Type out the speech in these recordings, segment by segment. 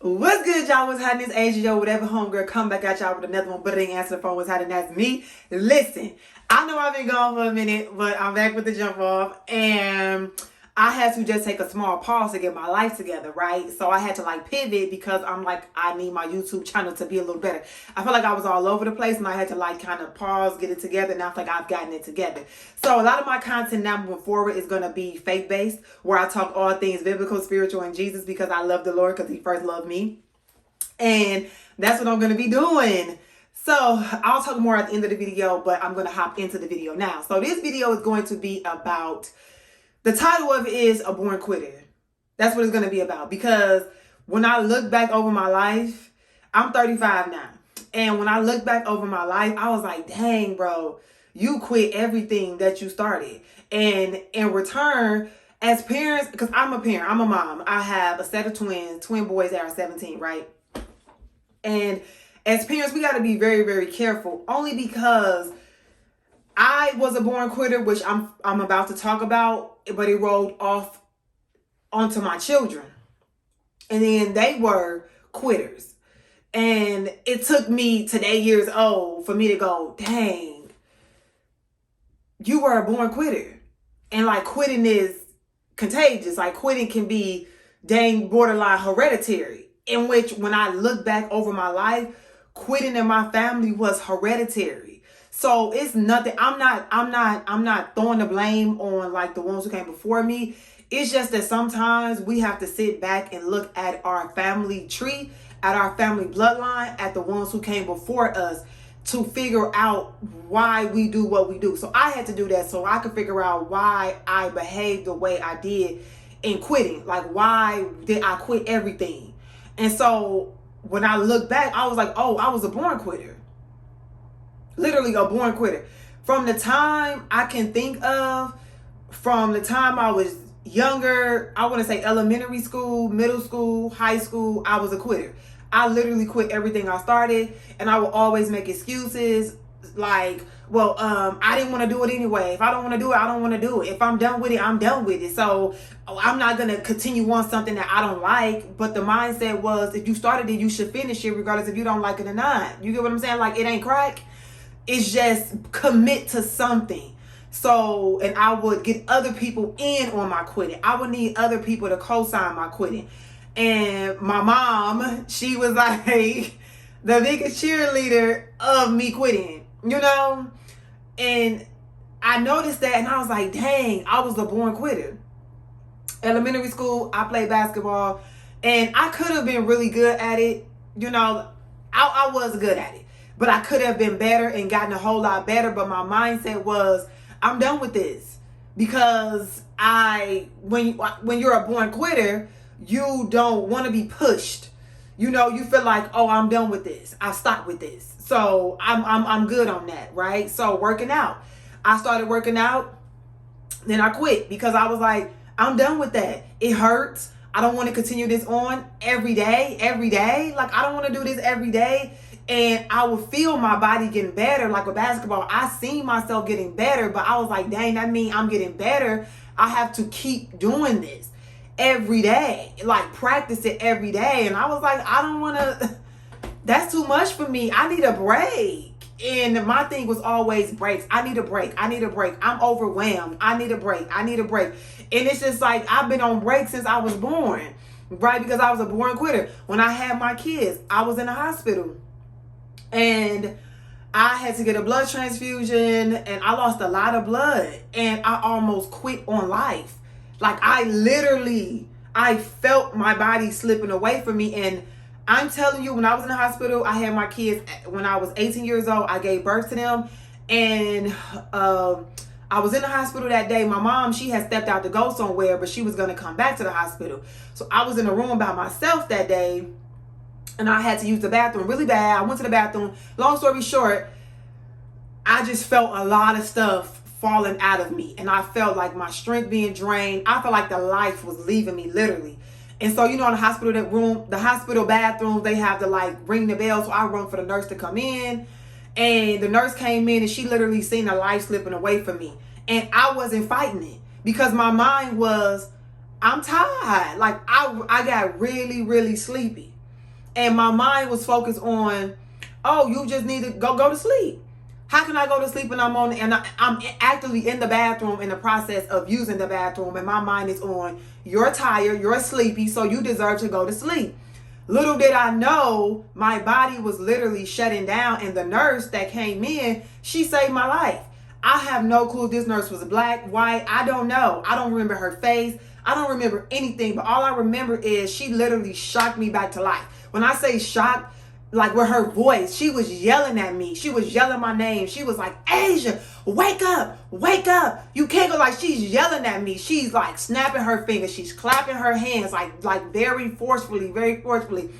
What's good, y'all? What's happening? It's Asia, yo, whatever homegirl. Come back at y'all with another one, but it ain't answer the phone. What's happening? That's me. Listen, I know I've been gone for a minute, but I'm back with the jump off, and I had to just take a small pause to get my life together, right? So I had to pivot because I need my YouTube channel to be a little better. I felt like I was all over the place, and I had to kind of pause, get it together. Now I feel like I've gotten it together. So a lot of my content now moving forward is going to be faith-based, where I talk all things biblical, spiritual, and Jesus, because I love the Lord, because he first loved me. And that's what I'm going to be doing. So I'll talk more at the end of the video, but I'm going to hop into the video now. So this video is going to be about, the title of it is A Born Quitter. That's what it's going to be about. Because when I look back over my life, I'm 35 now. And when I look back over my life, I was like, dang, bro, you quit everything that you started. And in return, as parents, because I'm a parent, I'm a mom. I have a set of twin boys that are 17, right? And as parents, we got to be very, very careful, only because I was a born quitter, which I'm about to talk about, but it rolled off onto my children. And then they were quitters. And it took me to 8 years old for me to go, dang, you were a born quitter. And quitting is contagious. Quitting can be dang borderline hereditary. In which, when I look back over my life, quitting in my family was hereditary. So it's nothing. I'm not throwing the blame on the ones who came before me. It's just that sometimes we have to sit back and look at our family tree, at our family bloodline, at the ones who came before us, to figure out why we do what we do. So I had to do that so I could figure out why I behaved the way I did in quitting. Why did I quit everything? And so when I look back, I was like, oh, I was a born quitter. Literally a born quitter. From the time I can think of, from the time I was younger, I want to say elementary school, middle school, high school, I was a quitter. I literally quit everything I started, and I will always make excuses I didn't want to do it anyway. If I don't want to do it, I don't want to do it. If I'm done with it, I'm done with it. So I'm not going to continue on something that I don't like. But the mindset was, if you started it, you should finish it regardless if you don't like it or not. You get what I'm saying? It ain't crack. It's just commit to something. So, and I would get other people in on my quitting. I would need other people to co-sign my quitting. And my mom, she was the biggest cheerleader of me quitting. And I noticed that, and I was like, dang, I was a born quitter. Elementary school, I played basketball, and I could have been really good at it. I was good at it, but I could have been better and gotten a whole lot better. But my mindset was, I'm done with this, because when you're a born quitter, you don't want to be pushed. You feel like, oh, I'm done with this. I stopped with this. So I'm good on that, right? So working out. I started working out, then I quit because I was like, I'm done with that. It hurts. I don't want to continue this on every day. I don't want to do this every day. And I would feel my body getting better. With basketball, I seen myself getting better, but I was like, dang, that means I'm getting better. I have to keep doing this every day, practice it every day. And I was like, I don't want to, that's too much for me. I need a break. And my thing was always breaks. I need a break. I'm overwhelmed. I need a break. And it's just I've been on break since I was born, right? Because I was a born quitter. When I had my kids, I was in the hospital and I had to get a blood transfusion, and I lost a lot of blood, and I almost quit on life. I felt my body slipping away from me. And I'm telling you, when I was in the hospital, I had my kids when I was 18 years old. I gave birth to them. And I was in the hospital that day. My mom, she had stepped out to go somewhere, but she was going to come back to the hospital. So I was in a room by myself that day, and I had to use the bathroom really bad. I went to the bathroom. Long story short, I just felt a lot of stuff falling out of me, and I felt like my strength being drained. I felt like the life was leaving me, literally. And so, in the hospital the hospital bathrooms, they have to ring the bell. So I run for the nurse to come in, and the nurse came in, and she literally seen the life slipping away from me. And I wasn't fighting it because my mind was, I'm tired. I got really, really sleepy. And my mind was focused on, oh, you just need to go to sleep. How can I go to sleep when I'm I'm actively in the bathroom in the process of using the bathroom, and my mind is on, you're tired, you're sleepy, so you deserve to go to sleep. Little did I know, my body was literally shutting down, and the nurse that came in, she saved my life. I have no clue if this nurse was black, white, I don't know. I don't remember her face. I don't remember anything, but all I remember is she literally shocked me back to life. When I say shocked, like with her voice, she was yelling at me. She was yelling my name. She was like, Asia, wake up, wake up. You can't go. Like, she's yelling at me. She's like snapping her fingers. She's clapping her hands like very forcefully, very forcefully.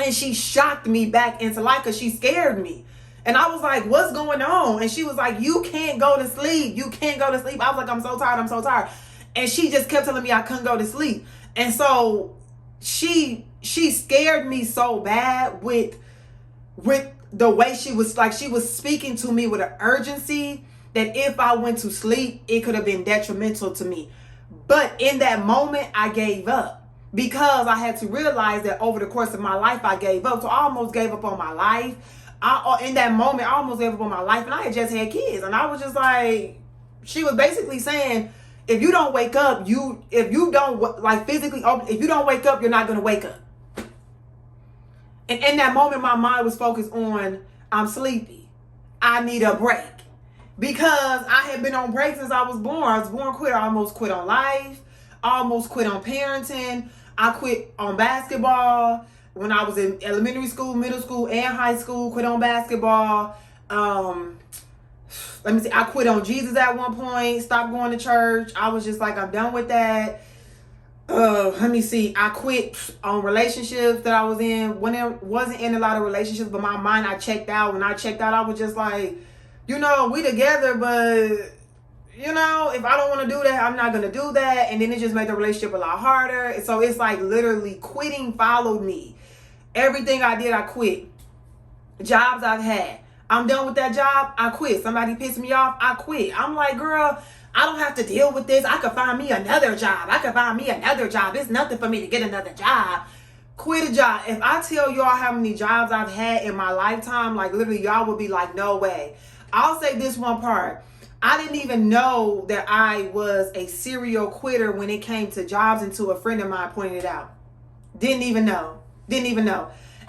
And she shocked me back into life because she scared me. And I was like, what's going on? And she was like, you can't go to sleep. You can't go to sleep. I was like, I'm so tired. I'm so tired. And she just kept telling me I couldn't go to sleep. And so she scared me so bad with the way she was speaking to me with an urgency that if I went to sleep, it could have been detrimental to me. But in that moment, I gave up because I had to realize that over the course of my life, I gave up. So I almost gave up on my life. In that moment, I almost gave up on my life, and I had just had kids. And I was just like, she was basically saying, if you don't wake up, if you don't like physically, if you don't wake up, you're not going to wake up. And in that moment, my mind was focused on, I'm sleepy. I need a break. Because I had been on break since I was born. I was born quitter. I almost quit on life. I almost quit on parenting. I quit on basketball. When I was in elementary school, middle school, and high school, quit on basketball. I quit on Jesus at one point. Stopped going to church. I was just like, I'm done with that. I quit on relationships that I was in. When I wasn't in a lot of relationships, but my mind, I checked out. When I checked out, I was just like, we together, but if I don't want to do that, I'm not going to do that. And then it just made the relationship a lot harder. And so it's like literally quitting followed me. Everything I did, I quit. Jobs I've had, I'm done with that job, I quit. Somebody pissed me off, I quit. I'm like, girl, I don't have to deal with this. I could find me another job. It's nothing for me to get another job. Quit a job. If I tell y'all how many jobs I've had in my lifetime, like literally y'all would be like, no way. I'll say this one part. I didn't even know that I was a serial quitter when it came to jobs until a friend of mine pointed it out. Didn't even know.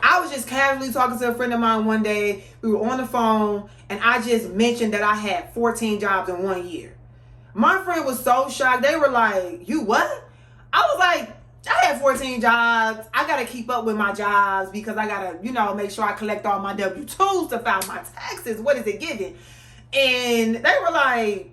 I was just casually talking to a friend of mine one day. We were on the phone, and I just mentioned that I had 14 jobs in 1 year. My friend was so shocked. They were like, you what? I was like, I had 14 jobs. I got to keep up with my jobs because I got to, make sure I collect all my W-2s to file my taxes. What is it giving? And they were like,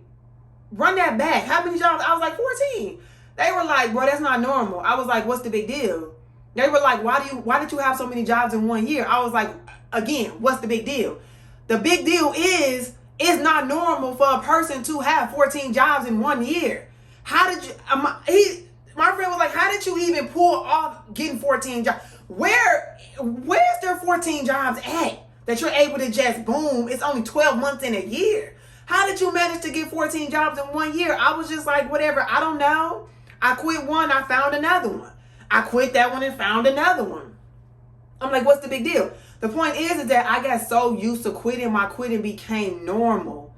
run that back. How many jobs? I was like, 14. They were like, bro, that's not normal. I was like, what's the big deal? They were like, why did you have so many jobs in 1 year? I was like, again, what's the big deal? The big deal is, it's not normal for a person to have 14 jobs in 1 year. How did you, my friend was like, how did you even pull off getting 14 jobs? Where's their 14 jobs at that you're able to just boom? It's only 12 months in a year. How did you manage to get 14 jobs in 1 year? I was just like, whatever. I don't know. I quit one. I found another one. I quit that one and found another one. I'm like, what's the big deal? The point is that I got so used to quitting, my quitting became normal.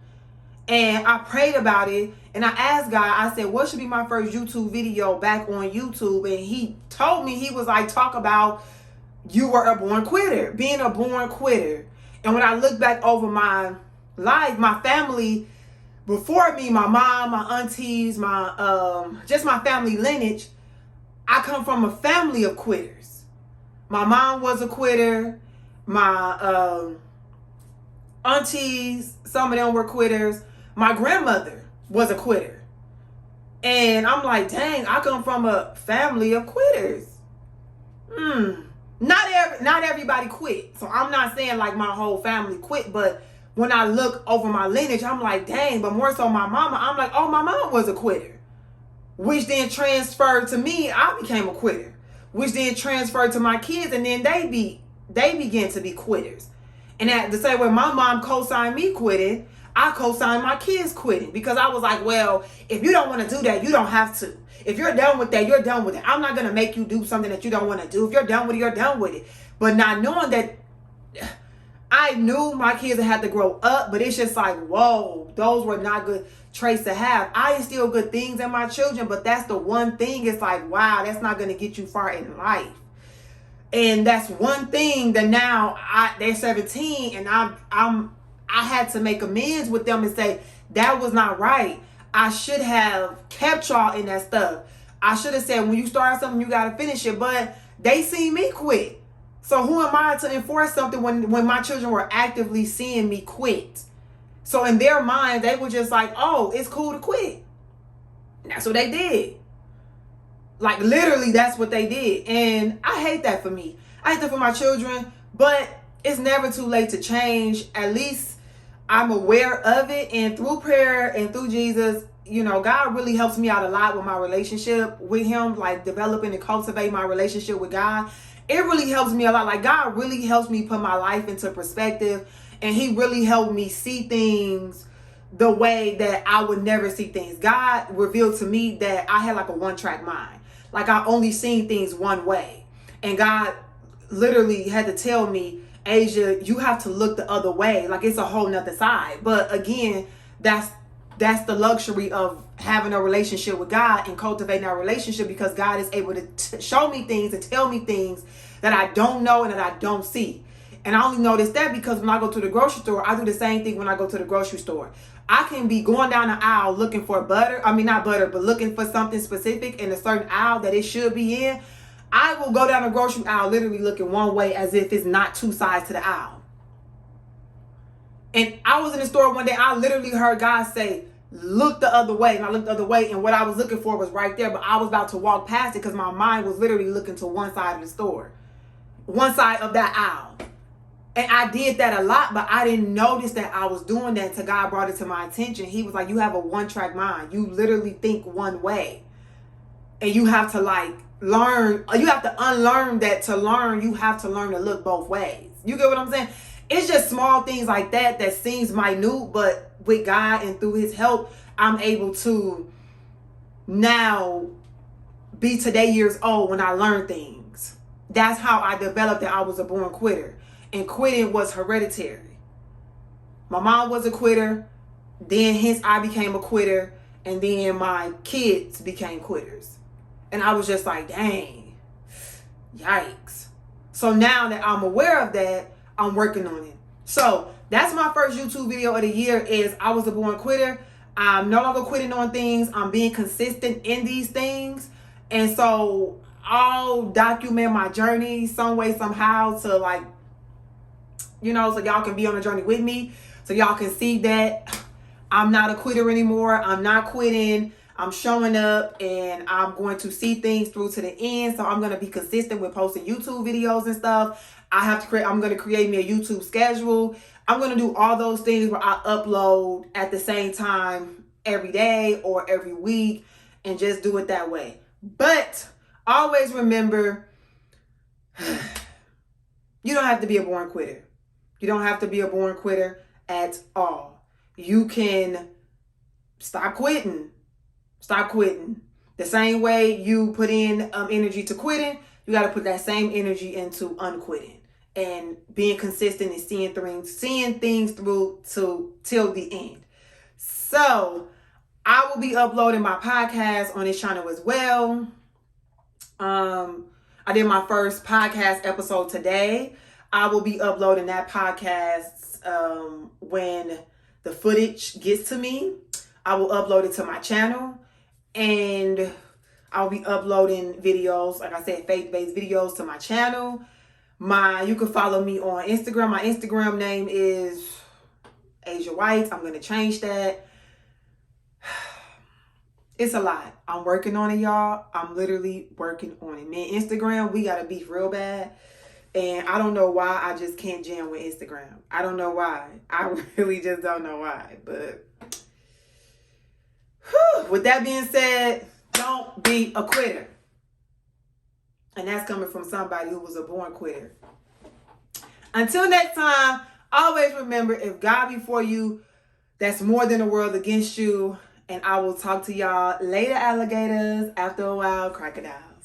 And I prayed about it, and I asked God, I said, what should be my first YouTube video back on YouTube? And he told me, he was like, talk about you were a born quitter, being a born quitter. And when I look back over my life, my family before me, my mom, my aunties, just my family lineage, I come from a family of quitters. My mom was a quitter. My aunties, some of them were quitters. My grandmother was a quitter. And I'm like, dang, I come from a family of quitters. Not everybody quit. So I'm not saying like my whole family quit, but when I look over my lineage, I'm like, dang, but more so my mama, I'm like, oh, my mom was a quitter. Which then transferred to me, I became a quitter. Which then transferred to my kids, and then they began to be quitters. And at the same way my mom co-signed me quitting, I co-signed my kids quitting because I was like, well, if you don't want to do that, you don't have to. If you're done with that, you're done with it. I'm not going to make you do something that you don't want to do. If you're done with it, you're done with it. But not knowing that, I knew my kids had to grow up, but it's just like, whoa, those were not good traits to have. I instill good things in my children, but that's the one thing. It's like, wow, that's not going to get you far in life. And that's one thing that now they're 17, and I had to make amends with them and say that was not right. I should have kept y'all in that stuff. I should have said, when you start something, you got to finish it. But they see me quit. So who am I to enforce something when my children were actively seeing me quit? So in their mind, they were just like, oh, it's cool to quit. And that's what they did. Like, literally, that's what they did. And I hate that for me. I hate that for my children. But it's never too late to change. At least I'm aware of it. And through prayer and through Jesus, you know, God really helps me out a lot with my relationship with him, like developing and cultivating my relationship with God. It really helps me a lot. Like, God really helps me put my life into perspective, and he really helped me see things the way that I would never see things. God revealed to me that I had like a one-track mind. Like, I only seen things one way. And God literally had to tell me, Asia, you have to look the other way. Like, it's a whole nother side. But again, that's the luxury of having a relationship with God and cultivating our relationship, because God is able to show me things and tell me things that I don't know and that I don't see. And I only notice that because when I go to the grocery store, I do the same thing when I go to the grocery store. I can be going down the aisle looking for butter. I mean, not butter, but looking for something specific in a certain aisle that it should be in. I will go down the grocery aisle literally looking one way as if it's not two sides to the aisle. And I was in the store one day, I literally heard God say, look the other way. And I looked the other way, and what I was looking for was right there, but I was about to walk past it because my mind was literally looking to one side of the store, one side of that aisle. And I did that a lot, but I didn't notice that I was doing that until God brought it to my attention. He was like, you have a one-track mind. You literally think one way. And you have to like learn, you have to unlearn that. To learn, you have to learn to look both ways. You get what I'm saying? It's just small things like that that seems minute, but with God and through his help, I'm able to now be today years old when I learn things. That's how I developed that I was a born quitter. And quitting was hereditary. My mom was a quitter, then hence I became a quitter, and then my kids became quitters. And I was just like, dang, yikes. So now that I'm aware of that, I'm working on it. So that's my first YouTube video of the year, is I was a born quitter. I'm no longer quitting on things. I'm being consistent in these things. And so I'll document my journey some way, somehow, to like, you know, so y'all can be on a journey with me. So y'all can see that I'm not a quitter anymore. I'm not quitting. I'm showing up, and I'm going to see things through to the end. So I'm going to be consistent with posting YouTube videos and stuff. I'm going to create me a YouTube schedule. I'm going to do all those things where I upload at the same time every day or every week, and just do it that way. But always remember, you don't have to be a born quitter. You don't have to be a born quitter at all. You can stop quitting. Stop quitting. The same way you put in energy to quitting, you got to put that same energy into unquitting and being consistent and seeing things through till the end. So I will be uploading my podcast on this channel as well. I did my first podcast episode today. I will be uploading that podcast when the footage gets to me. I will upload it to my channel, and I'll be uploading videos, like I said, faith-based videos to my channel. You can follow me on Instagram. My Instagram name is Asia White. I'm going to change that. It's a lot. I'm working on it, y'all. I'm literally working on it. Man, Instagram, we got to beef real bad. And I don't know why I just can't jam with Instagram. I don't know why. I really just don't know why. But with that being said, don't be a quitter. And that's coming from somebody who was a born quitter. Until next time, always remember, if God be for you, That's more than the world against you. And I will talk to y'all later, alligators. After a while, crocodiles.